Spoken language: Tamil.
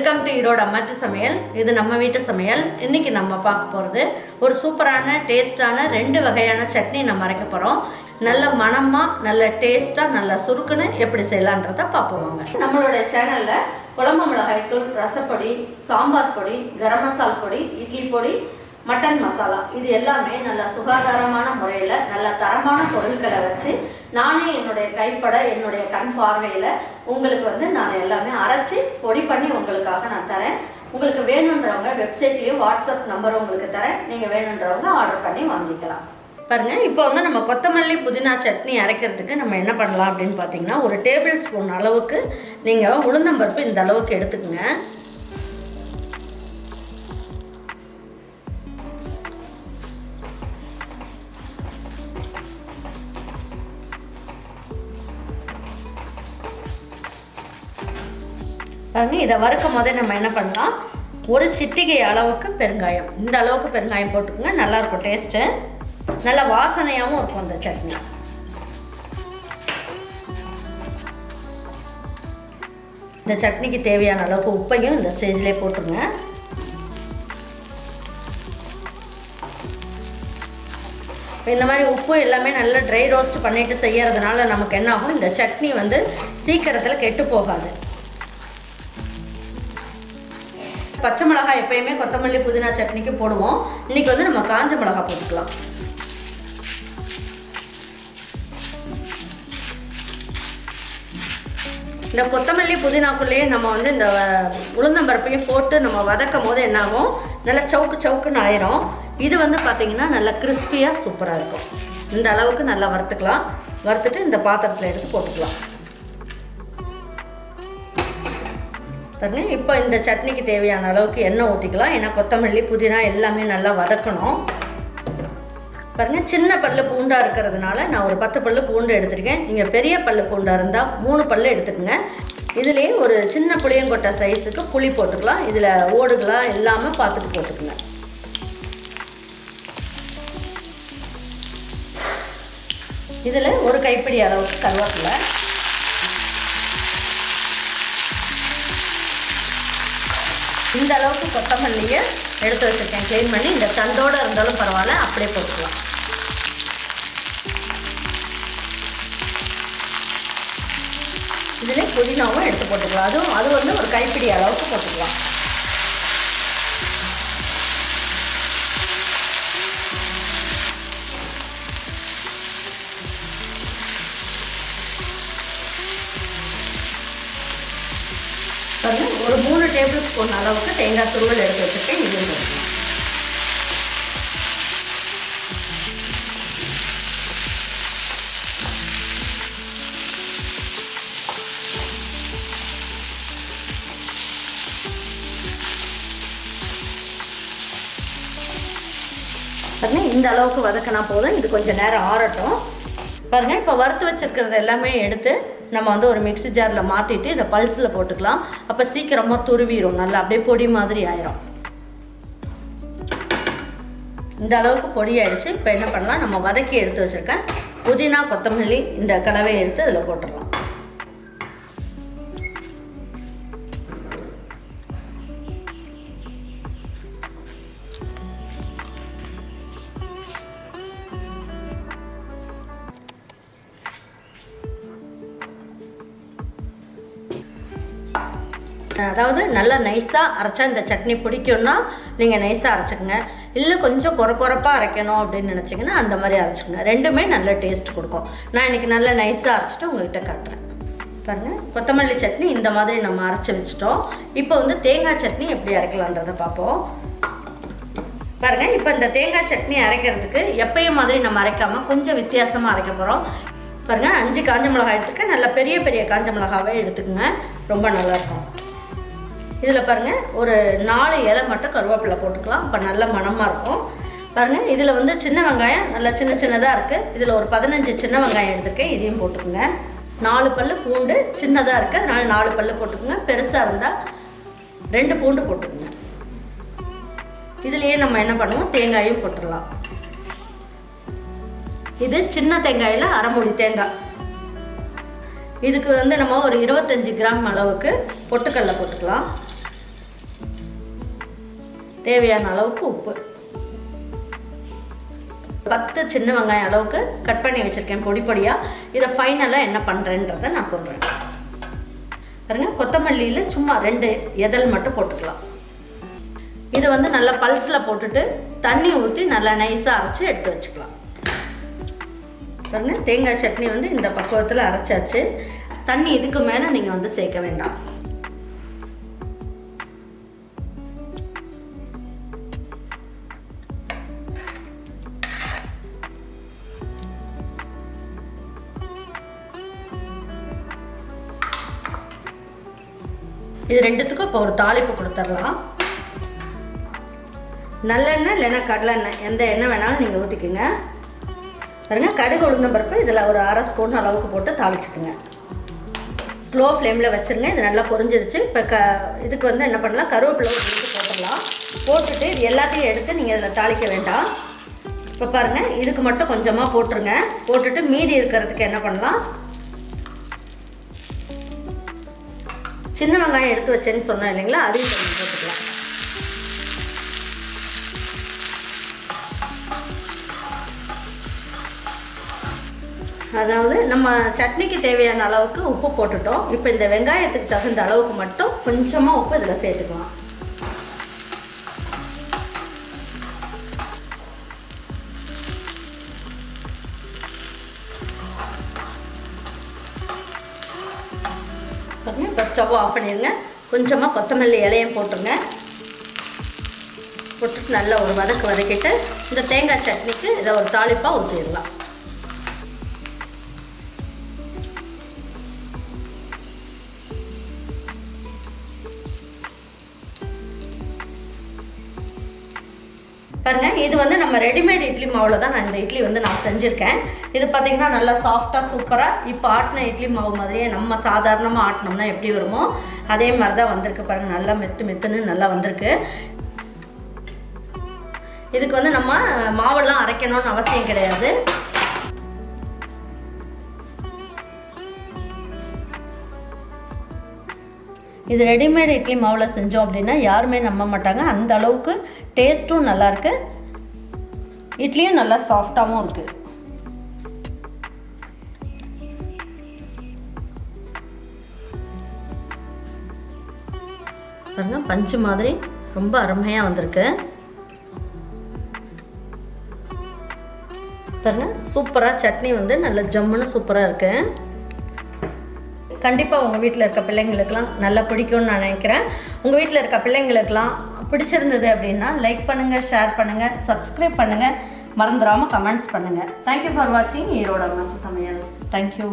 வெல்கம் டு ஈரோடு அம்மாச்சி சமையல். இது நம்ம வீட்டு சமையல். இன்றைக்கி நம்ம பார்க்க போகிறது ஒரு சூப்பரான டேஸ்டான 2 வகையான சட்னி நம்ம அரைக்க போகிறோம். நல்ல மணமாக, நல்ல டேஸ்ட்டாக, நல்ல சுருக்குன்னு எப்படி செய்யலான்றதை பார்ப்போம். நம்மளோட சேனலில் குழம்பு மிளகாய் தூள், ரசப்பொடி, சாம்பார் பொடி, கரம் மசால் பொடி, இட்லி பொடி, மட்டன் மசாலா இது எல்லாமே நல்ல சுகாதாரமான முறையில் நல்ல தரமான பொருட்களை வச்சு நானே என்னுடைய கைப்பட என்னுடைய கண் பார்வையில் உங்களுக்கு நான் எல்லாமே அரைச்சி பொடி பண்ணி உங்களுக்காக நான் தரேன். உங்களுக்கு வேணுன்றவங்க வெப்சைட்லேயும் வாட்ஸ்அப் நம்பரும் உங்களுக்கு தரேன். நீங்கள் வேணுன்றவங்க ஆர்டர் பண்ணி வாங்கிக்கலாம். பாருங்கள், இப்போ நம்ம கொத்தமல்லி புதினா சட்னி அரைக்கிறதுக்கு நம்ம என்ன பண்ணலாம் அப்படின்னு பார்த்தீங்கன்னா, ஒரு டேபிள் ஸ்பூன் அளவுக்கு நீங்கள் உளுந்தம்பருப்பு இந்த அளவுக்கு எடுத்துக்கோங்க. பாருங்க, இதை வறுக்கும் போதே நம்ம என்ன பண்ணலாம், ஒரு சிட்டிகை அளவுக்கு பெருங்காயம், இந்த அளவுக்கு பெருங்காயம் போட்டுக்கோங்க. நல்லாயிருக்கும், டேஸ்ட்டு நல்ல வாசனையாகவும் இருக்கும் அந்த சட்னி. இந்த சட்னிக்கு தேவையான அளவுக்கு உப்பையும் இந்த ஸ்டேஜ்லேயே போட்டுருங்க. இந்த மாதிரி உப்பு எல்லாமே நல்லா ட்ரை ரோஸ்ட் பண்ணிவிட்டு செய்யறதுனால நமக்கு என்ன ஆகும், இந்த சட்னி சீக்கிரத்தில் கெட்டு போகாது. பச்சை மிளகாய் எப்பயுமே கொத்தமல்லி புதினா சட்னிக்கு போடுவோம். இன்றைக்கி நம்ம காஞ்ச மிளகாய் போட்டுக்கலாம். இந்த கொத்தமல்லி புதினாக்குள்ளேயே நம்ம இந்த உளுந்தம்பருப்பையும் போட்டு நம்ம வதக்கும் போது என்னாகும், நல்லா சவுக்குன்னு ஆயிரும். இது பார்த்திங்கன்னா நல்லா கிறிஸ்பியாக சூப்பராக இருக்கும். இந்த அளவுக்கு நல்லா வறுத்துக்கலாம். வறுத்துட்டு இந்த பாத்திரத்தில் எடுத்து போட்டுக்கலாம். பாருங்க, இப்போ இந்த சட்னிக்கு தேவையான அளவுக்கு எண்ணெய் ஊற்றிக்கலாம். ஏன்னா கொத்தமல்லி புதினா எல்லாமே நல்லா வதக்கணும். பாருங்கள், சின்ன பல்லு பூண்டாக இருக்கிறதுனால நான் ஒரு 10 பல்லு பூண்டு எடுத்துருக்கேன். நீங்கள் பெரிய பல்லு பூண்டாக இருந்தால் 3 பல்லு எடுத்துக்கோங்க. இதுலேயே ஒரு சின்ன புளியங்கொட்டை சைஸுக்கு புளி போட்டுக்கலாம். இதில் ஓடுகளாக இல்லாமல் பார்த்துட்டு போட்டுக்குங்க. இதில் ஒரு கைப்பிடி அளவுக்கு கருவேப்பிலை, இந்த அளவுக்கு கொத்தமல்லியை எடுத்து வச்சுருக்கேன் க்ளீன் பண்ணி. இந்த தண்டோடு இருந்தாலும் பரவாயில்ல, அப்படியே போட்டுக்கலாம். இதில் புதினாவும் எடுத்து போட்டுக்கலாம். அது ஒரு கைப்பிடி அளவுக்கு போட்டுக்கலாம். ஒரு 3 டேபிள் ஸ்பூன் அளவுக்கு தேங்காய் துருவல் எடுத்து வச்சுருக்கேன். இதையும் போட்டுக்கலாம். பாருங்க, இந்த அளவுக்கு வதக்கினா போதும். இது கொஞ்சம் நேரம் ஆறட்டும். பாருங்கள், இப்போ வறுத்து வச்சுருக்கிறது எல்லாமே எடுத்து நம்ம ஒரு மிக்ஸி ஜாரில் மாற்றிட்டு இதை பல்ஸில் போட்டுக்கலாம். அப்போ சீக்கிரமாக துருவிடும், நல்லா அப்படியே பொடி மாதிரி ஆயிரும். இந்த அளவுக்கு பொடி ஆயிடுச்சு. இப்போ என்ன பண்ணலாம், நம்ம வதக்கி எடுத்து வச்சுருக்கேன் புதினா கொத்தமல்லி இந்த கலவையை எடுத்து இதில் போட்டுடலாம். அதாவது நல்லா நைஸாக அரைச்சா இந்த சட்னி பிடிக்கும்னா நீங்கள் நைஸாக அரைச்சிக்கோங்க. இல்லை கொஞ்சம் குறப்பாக அரைக்கணும் அப்படின்னு நினச்சிங்கன்னா அந்த மாதிரி அரைச்சிக்கோங்க. ரெண்டுமே நல்ல டேஸ்ட் கொடுக்கும். நான் இன்றைக்கி நல்லா நைஸாக அரைச்சிட்டு உங்கள்கிட்ட காட்டுறேன். பாருங்கள், கொத்தமல்லி சட்னி இந்த மாதிரி நம்ம அரைச்சி வச்சிட்டோம். இப்போ தேங்காய் சட்னி எப்படி அரைக்கலான்றதை பார்ப்போம். பாருங்கள், இப்போ இந்த தேங்காய் சட்னி அரைக்கிறதுக்கு எப்பயும் மாதிரி நம்ம அரைக்காமல் கொஞ்சம் வித்தியாசமாக அரைக்க போகிறோம். பாருங்கள், 5 காஞ்ச மிளகாய் எடுத்துக்க, நல்லா பெரிய காஞ்ச மிளகாவே எடுத்துக்கோங்க, ரொம்ப நல்லாயிருக்கும். இதில் பாருங்கள், ஒரு 4 இலை மட்டும் கருவேப்பிலை போட்டுக்கலாம். இப்போ நல்ல மணமாக இருக்கும். பாருங்கள், இதில் சின்ன வெங்காயம் நல்லா சின்னதாக இருக்குது. இதில் ஒரு 15 சின்ன வெங்காயம் எடுத்துருக்கேன், இதையும் போட்டுக்குங்க. 4 பல்லு பூண்டு சின்னதாக இருக்குது, அதனால் 4 பல்லு போட்டுக்குங்க. பெருசாக இருந்தால் 2 பூண்டு போட்டுக்குங்க. இதுலேயே நம்ம என்ன பண்ணுவோம், தேங்காயும் போட்டுடலாம். இது சின்ன தேங்காயில் அரை மூடி தேங்காய். இதுக்கு நம்ம ஒரு 25 கிராம் அளவுக்கு பொட்டுக்கடலை போட்டுக்கலாம். தேவையான அளவுக்கு உப்பு, 10 சின்ன வெங்காயம் அளவுக்கு கட் பண்ணி வச்சுருக்கேன் பொடி பொடியாக. இதை ஃபைனலாக என்ன பண்ணுறேன்றதை நான் சொல்கிறேன் பாருங்க. கொத்தமல்லியில் சும்மா 2 எதழ் மட்டும் போட்டுக்கலாம். இது வந்து நல்லா பல்ஸில் போட்டுட்டு தண்ணி ஊற்றி நல்லா நைஸாக அரைச்சி எடுத்து வச்சுக்கலாம் பாருங்க. தேங்காய் சட்னி வந்து இந்த பக்குவத்தில் அரைச்சாச்சு. தண்ணி இதுக்கு மேலே நீங்கள் வந்து சேர்க்க வேண்டாம். இது ரெண்டுத்துக்கும் இப்போ ஒரு தாளிப்பு கொடுத்துடலாம். நல்லெண்ணெய் இல்லைன்னா கடலெண்ணெய், எந்த எண்ணெய் வேணாலும் நீங்கள் ஊற்றிக்குங்க பாருங்க. கடுகு உளுந்தம் பருப்பு இதில் ஒரு 1/2 ஸ்பூன் அளவுக்கு போட்டு தாளிச்சுக்குங்க. ஸ்லோ ஃப்ளேமில் வச்சுருங்க. இது நல்லா பொரிஞ்சிருச்சு. இப்போ இதுக்கு வந்து என்ன பண்ணலாம், கருவேப்பிலை போட்டுடலாம். போட்டுட்டு இது எல்லாத்தையும் எடுத்து நீங்கள் இதில் தாளிக்க வேண்டாம். இப்போ பாருங்கள், இதுக்கு மட்டும் கொஞ்சமாக போட்டுருங்க. போட்டுட்டு மீதி இருக்கிறதுக்கு என்ன பண்ணலாம், சின்ன வெங்காயம் எடுத்து வச்சேன்னு சொன்னேன் இல்லைங்களா, அதையும் கொஞ்சம் போட்டுக்கலாம். அதாவது நம்ம சட்னிக்கு தேவையான அளவுக்கு உப்பு போட்டுட்டோம். இப்போ இந்த வெங்காயத்துக்கு தகுந்த அளவுக்கு மட்டும் கொஞ்சமாக உப்பு இதில் சேர்த்துக்கலாம். பாருங்க, இப்போ ஸ்டவ் ஆஃப் பண்ணிடுங்க. கொஞ்சமாக கொத்தமல்லி இலையும் போட்டுருங்க. போட்டுட்டு நல்லா ஒரு வதக்கிட்டு இந்த தேங்காய் சட்னிக்கு இதை ஒரு தாளிப்பாக ஊற்றிடலாம். பாருங்கள், இது வந்து நம்ம ரெடிமேட் இட்லி மாவில் தான் நான் இந்த இட்லி வந்து நான் செஞ்சுருக்கேன். இது பார்த்திங்கன்னா நல்லா சாஃப்டாக சூப்பராக இப்போ ஆட்டின இட்லி மாவு மாதிரியே நம்ம சாதாரணமாக ஆட்டினோம்னா எப்படி வருமோ அதே மாதிரி தான் வந்திருக்கு பாருங்கள். நல்லா மெத்துன்னு நல்லா வந்திருக்கு. இதுக்கு வந்து நம்ம மாவெல்லாம் அரைக்கணும்னு அவசியம் கிடையாது. இது ரெடிமேட் இட்லி மாவில் செஞ்சோம் அப்படின்னா யாருமே நம்ப மாட்டாங்க. அந்த அளவுக்கு டேஸ்ட்டும் நல்லாயிருக்கு, இட்லியும் நல்லா சாஃப்டாகவும் இருக்குது. பாருங்க, பஞ்சு மாதிரி ரொம்ப அருமையாக வந்திருக்கு பாருங்க. சூப்பராக சட்னி வந்து நல்ல ஜம்முன்னு சூப்பராக இருக்குது. கண்டிப்பாக உங்கள் வீட்டில் இருக்க பிள்ளைங்களுக்கெல்லாம் நல்லா பிடிக்கும்னு நான் நினைக்கிறேன். உங்கள் வீட்டில் இருக்க பிள்ளைங்களுக்கெல்லாம் பிடிச்சிருந்தது அப்படின்னா லைக் பண்ணுங்கள், ஷேர் பண்ணுங்கள், சப்ஸ்கிரைப் பண்ணுங்கள், மறந்துடாமல் கமெண்ட்ஸ் பண்ணுங்கள். தேங்க்யூ ஃபார் வாட்சிங் ஈரோடு அம்மாச்சி சமையல். தேங்க்யூ.